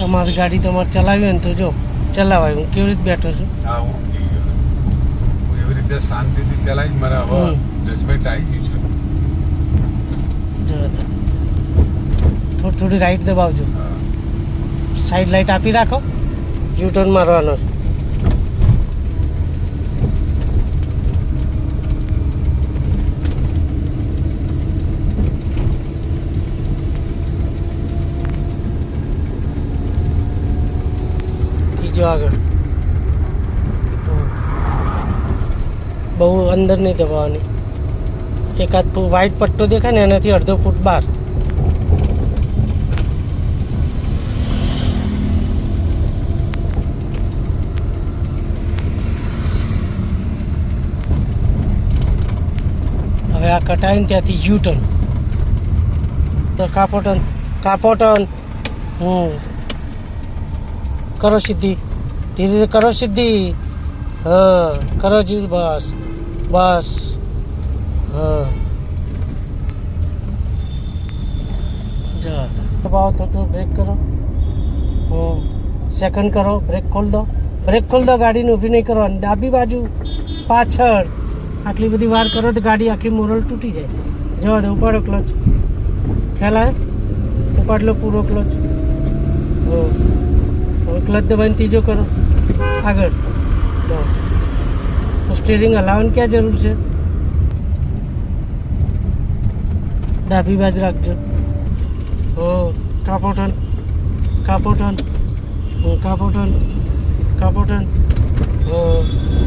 તમારી ગાડી તમારે ચલાવી હોય ને તો જો ચલાવાય. હું કેવી રીતે બેઠો છું. હા હું એવી રીતે શાંતિથી ચલાવી. મારા હવે જજમેન્ટ આવી ગયું છે. થોડી રાઈટ દબાવજો. સાઈડ લાઈટ આપી રાખો. યુ ટર્ન મારવાનો. ત્રીજો આગળ. બહુ અંદર નહીં દબાવવાની. એકાદ વ્હાઈટ પટ્ટો દેખાય ને એનાથી અડધો ફૂટ બહાર. હવે આ કટાઈને ત્યાંથી યુ ટર્ન. તો કાપો ટર્ન. કરો સીધી. ધીરે ધીરે કરો સીધી. હા કરો જી. બસ બસ. હા જા દબાવો તો બ્રેક કરો. સેકન્ડ કરો. બ્રેક ખોલ દો. ગાડીને ઊભી નહીં કરવાની. ડાબી બાજુ પાછળ. આટલી બધી વાર કરો તો ગાડી આખી મોરલ તૂટી જાય. જવા દો. ઉપાડો ક્લચ. ખ્યાલ આવે? ઉપાડ લો પૂરો ક્લચ. હવે ક્લચ દબાઈને ત્રીજો કરો. આગળ. બસ. સ્ટીરિંગ હલાવવાની ક્યાં જરૂર છે? ડાબી બાજુ રાખજો. કાપો ટર્ન.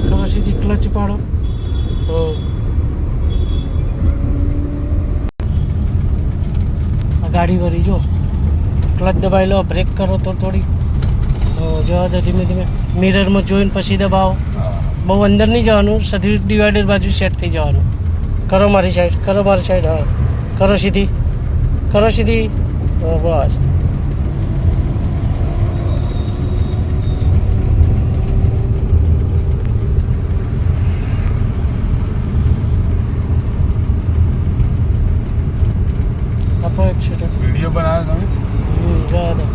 કરો સીધી. ક્લચ પાડો. ગાડી ભરી જો. ક્લચ દબાવી લો. બ્રેક કરો તો થોડી. જવા દો. ધીમે ધીમે મિરરમાં જોઈને પછી દબાવો. બહુ અંદર નહીં જવાનું. સર્વિસ ડિવાઈડર બાજુ સેટ થઈ જવાનું. કરો મારી સાઈડ. હા કરો સીધી. બસ. આપો એક શૂટર. વિડીયો બનાવ્યો તમે? જવા દો.